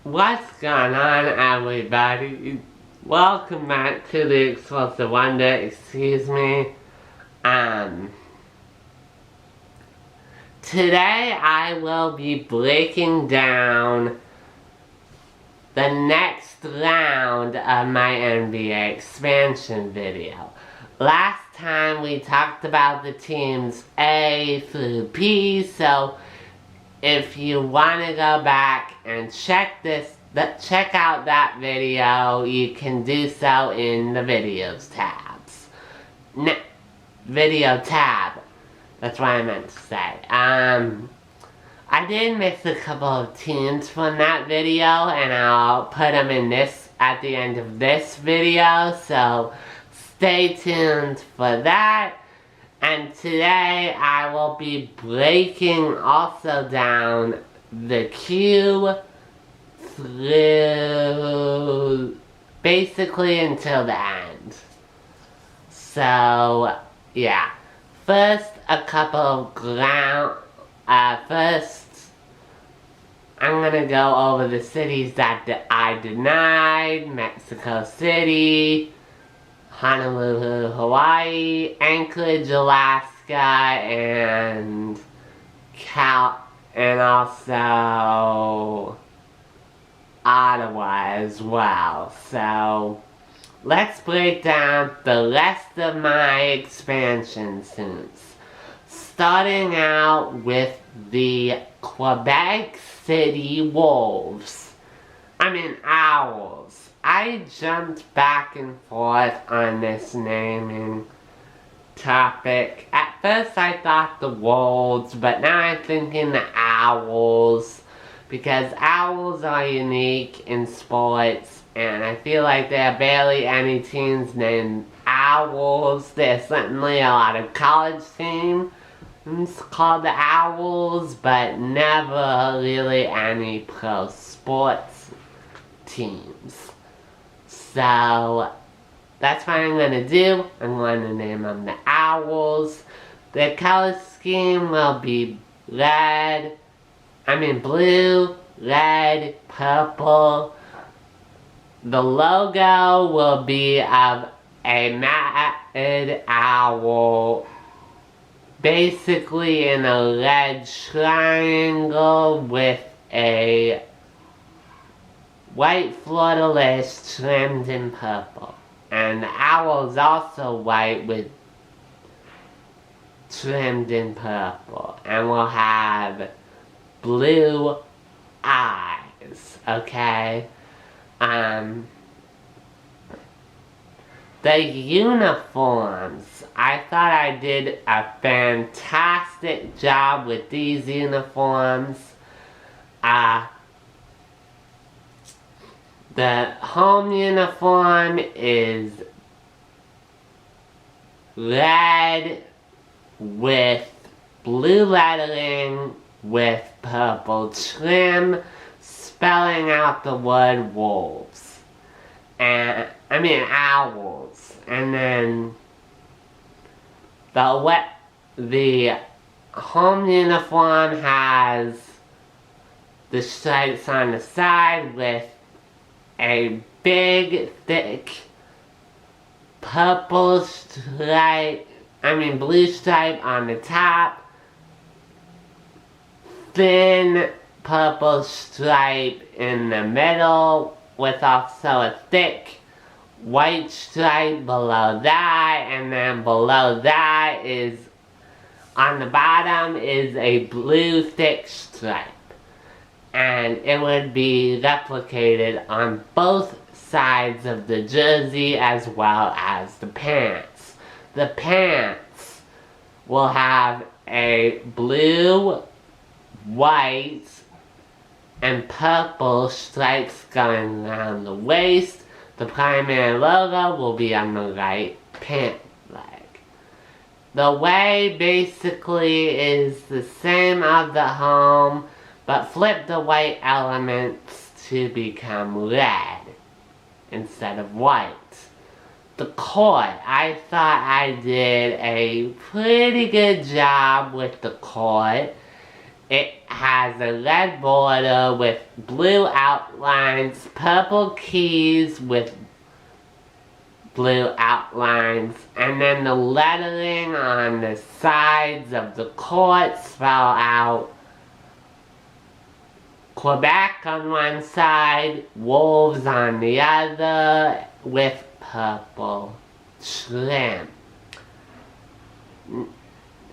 What's going on, everybody? Welcome back to the Explosive Wonder, excuse me. Today I will be breaking down the next round of my NBA expansion video. Last time we talked about the teams A through P, so if you want to go back and check out that video, you can do so in the videos tabs. Video tab. That's what I meant to say. I did miss a couple of teams from that video, and I'll put them in at the end of this video, so stay tuned for that. And today I will be breaking also down the Q through basically until the end. So, yeah. First, a couple of first, I'm gonna go over the cities that I denied. Mexico City, Honolulu, Hawaii, Anchorage, Alaska, and also Ottawa as well. So let's break down the rest of my expansion suits. Starting out with the Quebec City Wolves. Owls. I jumped back and forth on this naming topic. At first I thought the Wolves, but now I'm thinking the Owls, because Owls are unique in sports, and I feel like there are barely any teams named Owls. There's certainly a lot of college teams called the Owls, but never really any pro sports teams. So that's what I'm going to do. I'm going to name them the Owls. The color scheme will be blue, red, purple. The logo will be of a matted owl, basically in a red triangle with a white fleur-de-lis trimmed in purple. And the owl is also white with trimmed in purple. And we'll have blue eyes, okay? The uniforms. I thought I did a fantastic job with these uniforms. The home uniform is red with blue lettering with purple trim, spelling out the word wolves. Owls. And then the home uniform has the stripes on the side with a big, thick blue stripe on the top, thin purple stripe in the middle, with also a thick white stripe below that, and then below that is, on the bottom, is a blue thick stripe. And it would be replicated on both sides of the jersey as well as the pants. The pants will have a blue, white, and purple stripes going around the waist. The primary logo will be on the right pant leg. The way basically is the same of the home, but flip the white elements to become red instead of white. The court. I thought I did a pretty good job with the court. It has a red border with blue outlines, purple keys with blue outlines, and then the lettering on the sides of the court spell out Quebec on one side, Wolves on the other, with purple trim.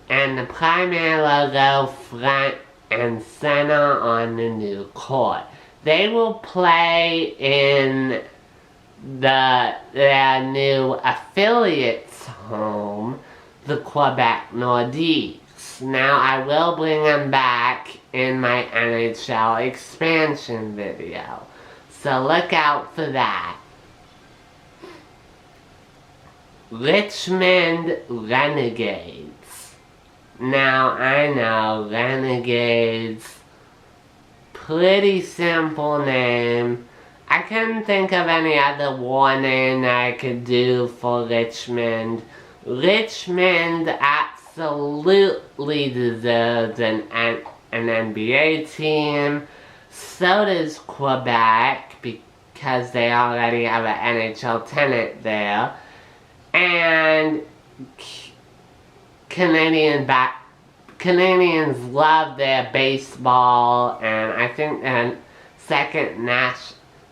And the primary logo front and center on the new court. They will play in their new affiliates home, the Quebec Nordiques. Now I will bring them back in my NHL expansion video, so look out for that. Richmond Renegades. Now I know, Renegades, pretty simple name. I couldn't think of any other war name that I could do for Richmond. Richmond absolutely deserves an NBA team. So does Quebec, because they already have an NHL tenant there. And Canadians love their baseball, and I think the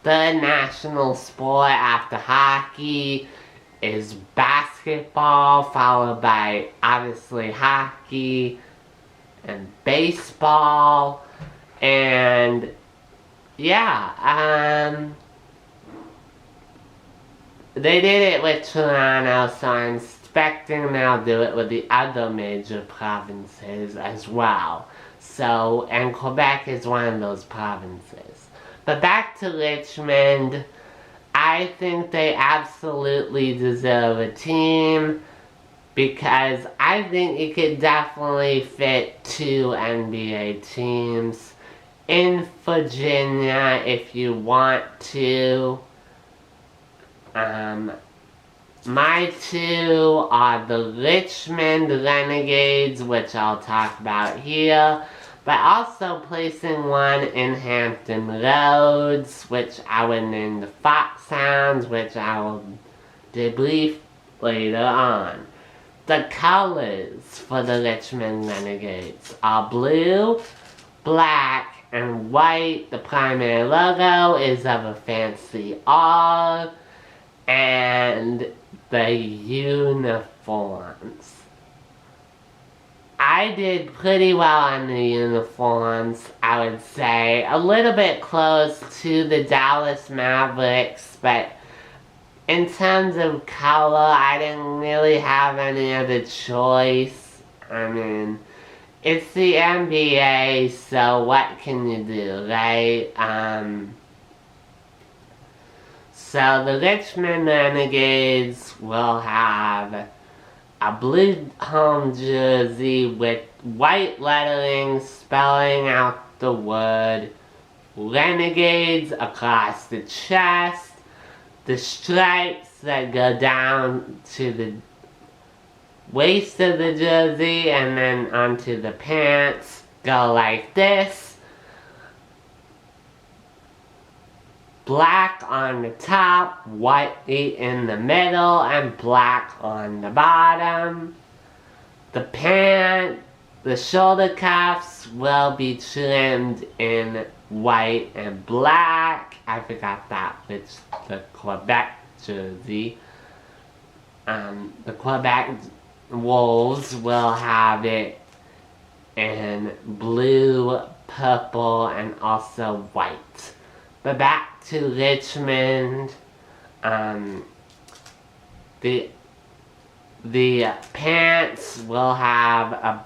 third national sport after hockey is basketball, followed by obviously hockey and baseball. And yeah, they did it with Toronto, so I'm expecting they'll do it with the other major provinces as well. So, and Quebec is one of those provinces. But back to Richmond, I think they absolutely deserve a team, because I think you could definitely fit 2 NBA teams in Virginia if you want to. My 2 are the Richmond Renegades, which I'll talk about here, but also placing one in Hampton Roads, which I would name the Foxhounds, which I will debrief later on. The colors for the Richmond Renegades are blue, black, and white. The primary logo is of a fancy R, and the uniforms. I did pretty well on the uniforms, I would say. A little bit close to the Dallas Mavericks, but in terms of color, I didn't really have any other choice. I mean, it's the NBA, so what can you do, right? So the Richmond Renegades will have a blue home jersey with white lettering spelling out the word Renegades across the chest. The stripes that go down to the waist of the jersey and then onto the pants go like this. Black on the top, white in the middle, and black on the bottom. The shoulder cuffs will be trimmed in white and black. I forgot that with the Quebec jersey. The Quebec Wolves will have it in blue, purple, and also white. But back to Richmond, the pants will have a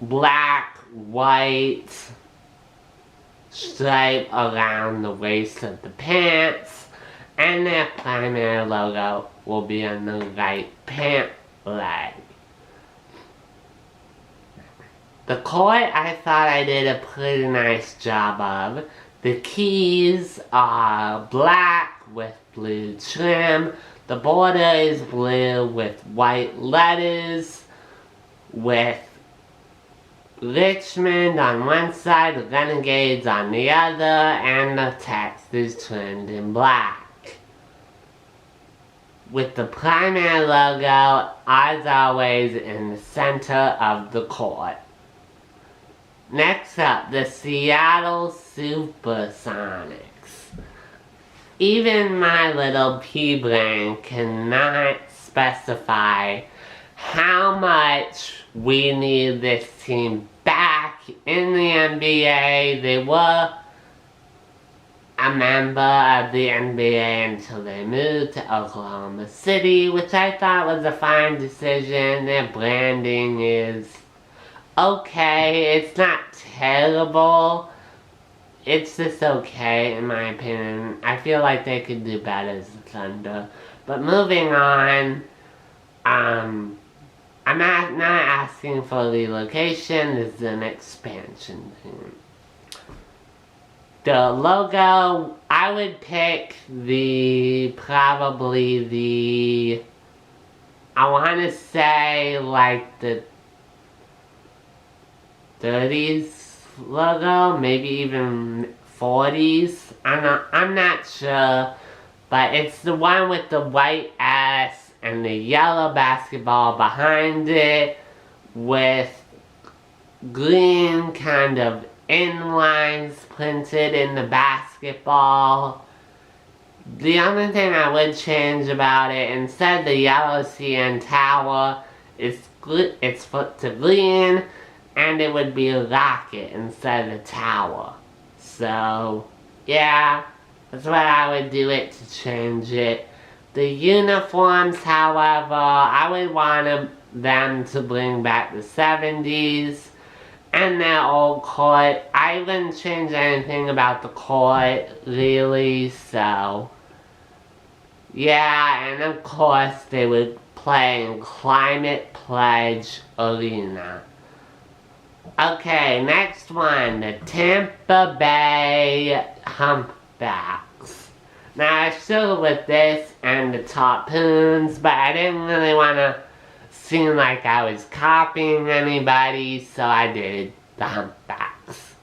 black, white stripe around the waist of the pants, and their primary logo will be on the right pant leg. The court, I thought I did a pretty nice job of. The keys are black with blue trim. The border is blue with white letters. with Richmond on one side, the Renegades on the other, and the text is trimmed in black. With the primary logo, as always, in the center of the court. Next up, the Seattle Supersonics. Even my little pea brain cannot specify how much we need this team back in the NBA. They were a member of the NBA until they moved to Oklahoma City, which I thought was a fine decision. Their branding is okay. It's not terrible. It's just okay, in my opinion. I feel like they could do better as the Thunder. But moving on, I'm not asking for relocation. This is an expansion thing. The logo, I would pick probably the, I want to say like the 30s logo, maybe even 40s. I'm not sure, but it's the one with the white S and the yellow basketball behind it with green kind of inlines printed in the basketball. The only thing I would change about it, instead of the yellow CN tower, it's flipped to green, and it would be a rocket instead of a tower. So, yeah, that's what I would do it to change it. The uniforms, however, I would want them to bring back the 70s. And their old court. I wouldn't change anything about the court, really, so. Yeah, and of course they would play in Climate Pledge Arena. Okay, next one, the Tampa Bay Humpbacks. Now I struggled with this and the Topoons, but I didn't really want to seem like I was copying anybody, so I did the Humpbacks.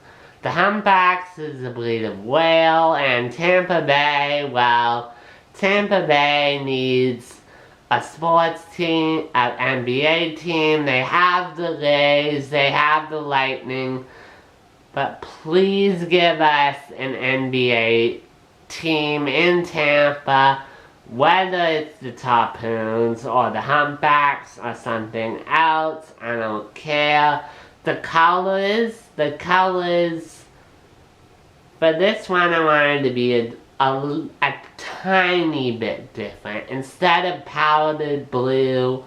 The Humpbacks is a breed of whale, and Tampa Bay, well, Tampa Bay needs a sports team, an NBA team. They have the Rays, they have the Lightning, but please give us an NBA team in Tampa. Whether it's the Topoons or the Humpbacks or something else, I don't care. The colors, for this one I wanted to be a tiny bit different. Instead of powdered blue,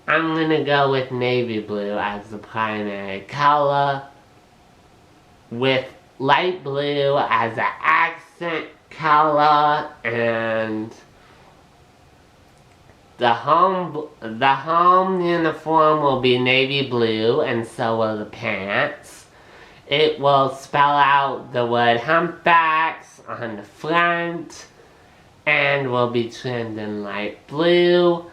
I'm gonna go with navy blue as the primary color, with light blue as an accent color, and the home uniform will be navy blue, and so will the pants. It will spell out the word Humpbacks on the front, and will be trimmed in light blue,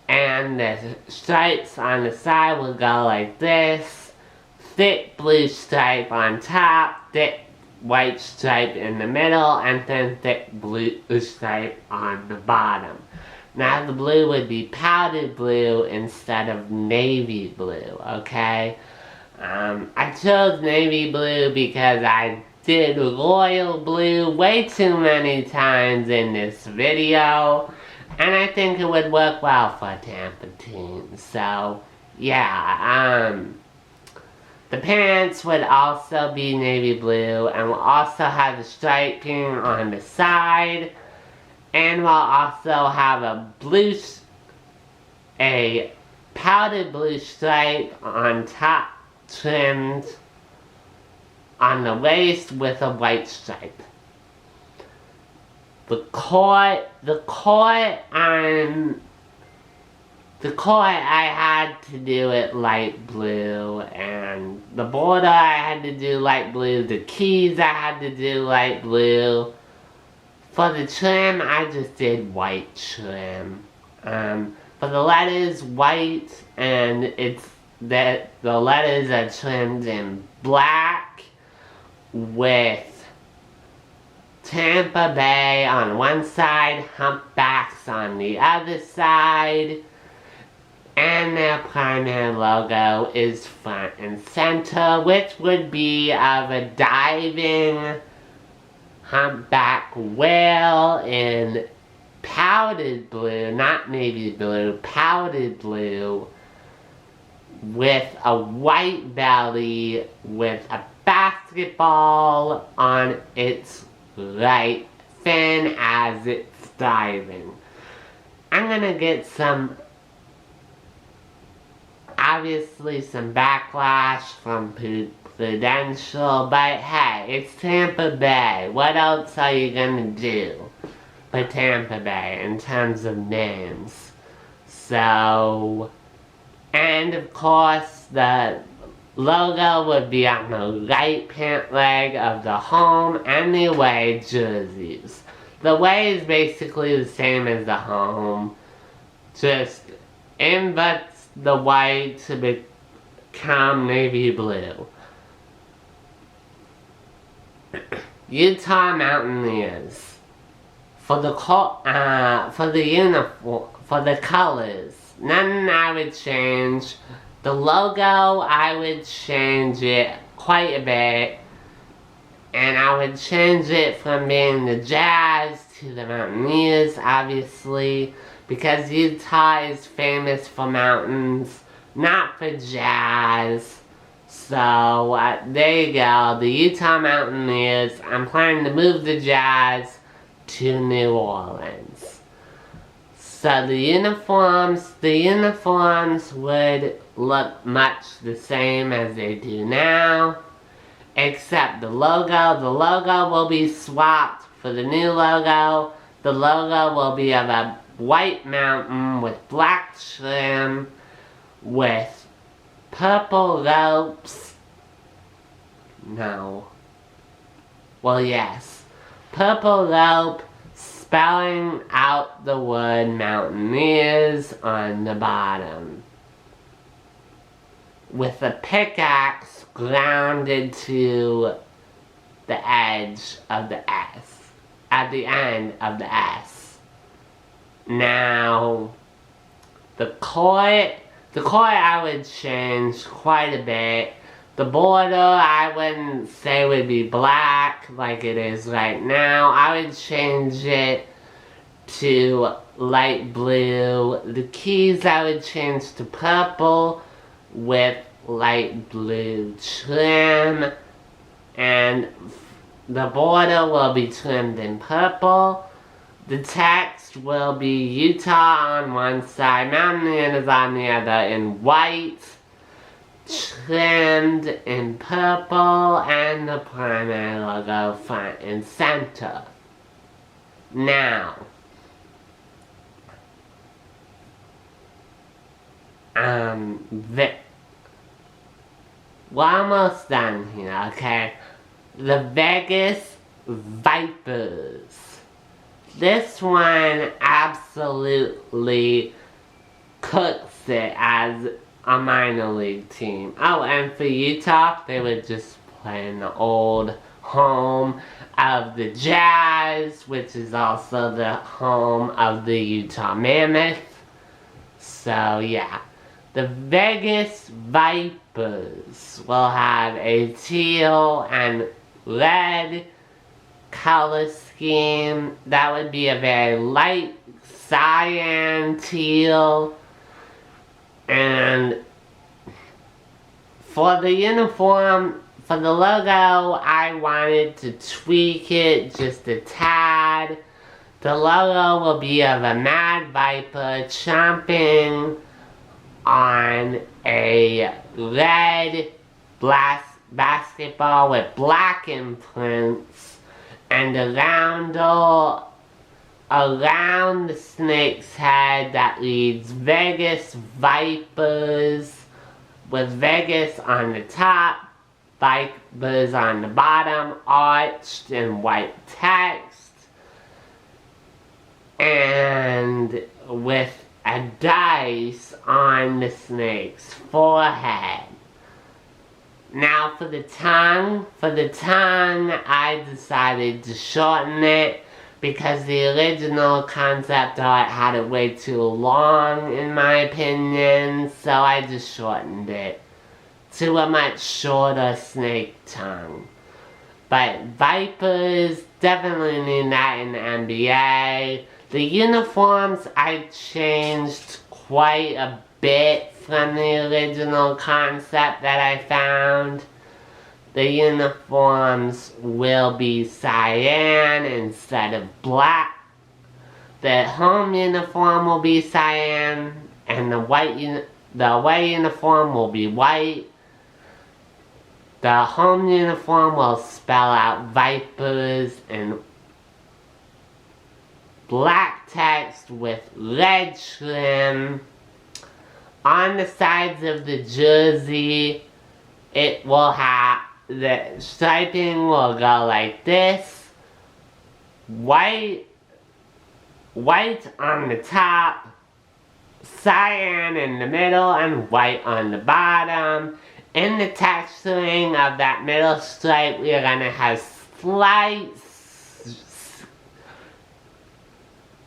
and the stripes on the side will go like this. Thick blue stripe on top, thick white stripe in the middle, and then thick blue stripe on the bottom. Now the blue would be powdered blue instead of navy blue, okay? I chose navy blue because I did royal blue way too many times in this video, and I think it would work well for a Tampa team. So, yeah, the pants would also be navy blue, and will also have the striping on the side, and will also have a powdered blue stripe on top, trimmed on the waist with a white stripe. The court I had to do it light blue, and the border I had to do light blue, the keys I had to do light blue. For the trim, I just did white trim. For for the letters white, and it's that the letters are trimmed in black with Tampa Bay on one side, Humpbacks on the other side, and their primary logo is front and center, which would be of a diving humpback whale in powdered blue, not navy blue, powdered blue, with a white belly with a basketball on its right fin as it's diving. I'm gonna get obviously some backlash from Prudential, but hey, it's Tampa Bay. What else are you gonna do for Tampa Bay in terms of names? So, and of course, the logo would be on the right pant leg of the home and the away jerseys. The away is basically the same as the home, just inverts the white to become navy blue. Utah Mountaineers. For the uniform, for the colors, nothing I would change. The logo, I would change it quite a bit, and I would change it from being the Jazz to the Mountaineers, obviously, because Utah is famous for mountains, not for jazz. So, there you go, the Utah Mountaineers. I'm planning to move the Jazz to New Orleans. So the uniforms would look much the same as they do now, except the logo will be swapped for the new logo. The logo will be of a white mountain with black trim with purple ropes. No. Well, yes. Purple rope spelling out the word Mountaineers on the bottom, with a pickaxe grounded to the edge of the S, at the end of the S. Now, the court I would change quite a bit. The border I wouldn't say would be black like it is right now. I would change it to light blue. The keys I would change to purple with light blue trim. And the border will be trimmed in purple. The text will be Utah on one side, Mountaineers on the other in white, trimmed in purple, and the primary logo front and center. Now, we're almost done here, okay? The Vegas Vipers. This one absolutely cooks it as a minor league team. Oh, and for Utah, they would just play in the old home of the Jazz, which is also the home of the Utah Mammoth. So yeah, the Vegas Vipers will have a teal and red color scheme. That would be a very light cyan teal. And for the uniform, for the logo, I wanted to tweak it just a tad. The logo will be of a mad viper chomping on a red basketball with black imprints, and around the snake's head that reads Vegas Vipers, with Vegas on the top, Vipers on the bottom, arched in white text, and with a dice on the snake's forehead. Now for the tongue, I decided to shorten it because the original concept art had it way too long in my opinion, so I just shortened it to a much shorter snake tongue. But Vipers definitely need that in the NBA. The uniforms I changed quite a bit from the original concept that I found. The uniforms will be cyan instead of black. The home uniform will be cyan, and the away uniform will be white. The home uniform will spell out Vipers in black text with red trim. On the sides of the jersey, it will have, the striping will go like this. White on the top, cyan in the middle, and white on the bottom. In the texturing of that middle stripe, we're gonna have slight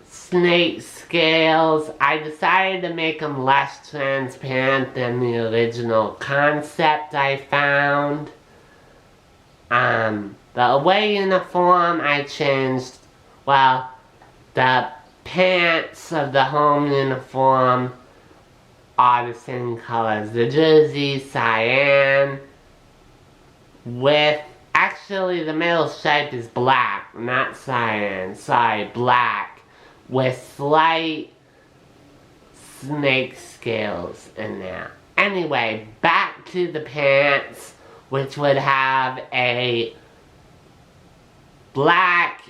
snake scales. I decided to make them less transparent than the original concept I found. The away uniform I changed, well, the pants of the home uniform are the same colors. The jersey, cyan, with, actually the middle stripe is black, not cyan, sorry, black, with slight snake scales in there. Anyway, back to the pants, which would have a black,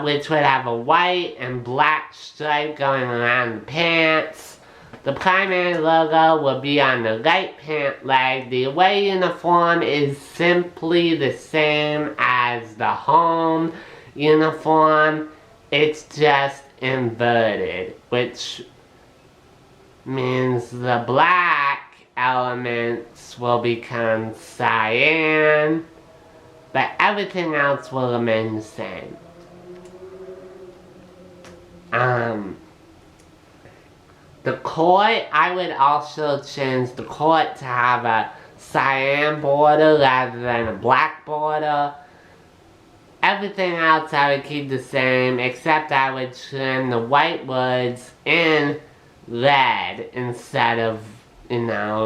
which would have a white and black stripe going around the pants. The primary logo will be on the right pant leg. The away uniform is simply the same as the home uniform. It's just inverted, which means the black elements will become cyan, but everything else will remain the same. The court, I would also change the court to have a cyan border rather than a black border. Everything else I would keep the same, except I would trim the white words in red instead of,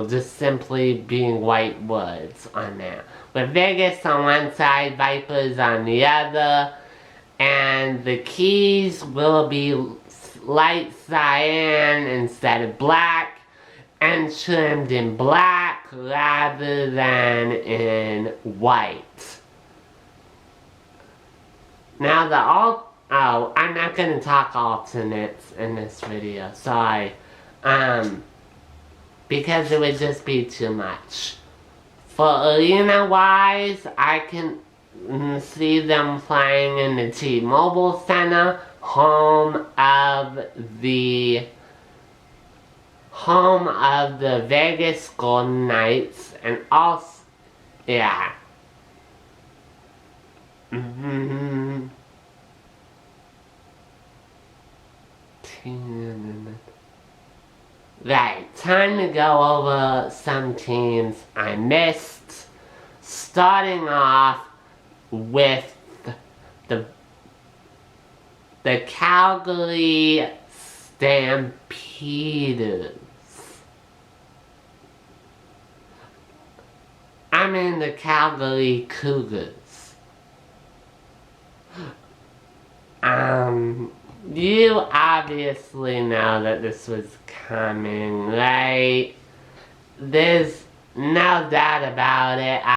just simply being white words on there. With Vegas on one side, Vipers on the other, and the keys will be light cyan instead of black, and trimmed in black rather than in white. Now I'm not going to talk alternates in this video, sorry, because it would just be too much. For arena wise, I can see them playing in the T-Mobile Center, home of the Vegas Golden Knights, and also, yeah. Right, time to go over some teams I missed, starting off with the Calgary Stampeders. I mean the Calgary Cougars. You obviously know that this was coming, right? There's no doubt about it.